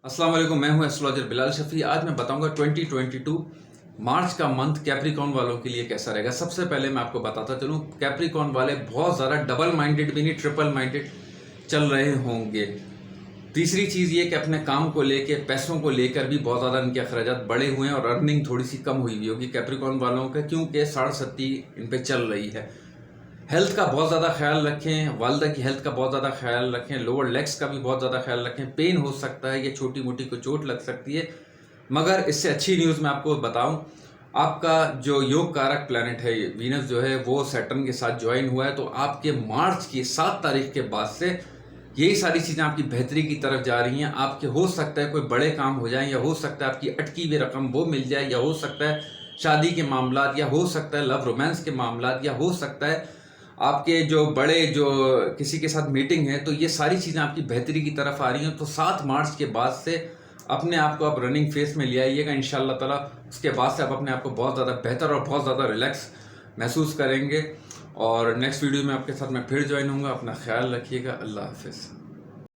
अस्सलाम वालेकुम, मैं हूं एस्ट्रोलॉजर बिलाल शफी। आज मैं बताऊंगा 2022 मार्च का मंथ कैप्रिकॉर्न वालों के लिए कैसा रहेगा। सबसे पहले मैं आपको बताता चलूं, कैप्रिकॉर्न वाले बहुत ज़्यादा डबल माइंडेड भी नहीं, ट्रिपल माइंडेड चल रहे होंगे। तीसरी चीज़ ये कि अपने काम को लेके, पैसों को लेकर भी बहुत ज़्यादा इनके अखराजात बढ़े हुए हैं और अर्निंग थोड़ी सी कम हुई होगी कैप्रिकॉर्न वालों का, क्योंकि 60 इन पे चल रही है। हेल्थ का बहुत ज़्यादा ख्याल रखें, वालदा की हेल्थ का बहुत ज़्यादा ख्याल रखें, लोअर लेग्स का भी बहुत ज़्यादा ख्याल रखें। पेन हो सकता है, ये छोटी मोटी को चोट लग सकती है, मगर इससे अच्छी न्यूज़ मैं आपको बताऊं, आपका जो योग कारक प्लैनेट है वीनस जो है वो सैटर्न के साथ ज्वाइन हुआ है। तो आपके मार्च की 7 तारीख के बाद से यही सारी चीज़ें आपकी बेहतरी की तरफ जा रही हैं। आपके हो सकता है कोई बड़े काम हो जाएं, या हो सकता है आपकी अटकी हुई रकम वो मिल जाए, या हो सकता है शादी के मामलात, या हो सकता है लव रोमांस के मामलात, या हो सकता है आपके जो बड़े जो किसी के साथ मीटिंग है। तो ये सारी चीज़ें आपकी बेहतरी की तरफ आ रही हैं। तो 7 मार्च के बाद से अपने आप को आप रनिंग फेस में ले आइएगा इंशाल्लाह ताला। उसके बाद से आप अपने आप को बहुत ज़्यादा बेहतर और बहुत ज़्यादा रिलैक्स महसूस करेंगे। और नेक्स्ट वीडियो में आपके साथ मैं फिर ज्वाइन होऊंगा। अपना ख्याल रखिएगा। अल्लाह हाफिज़।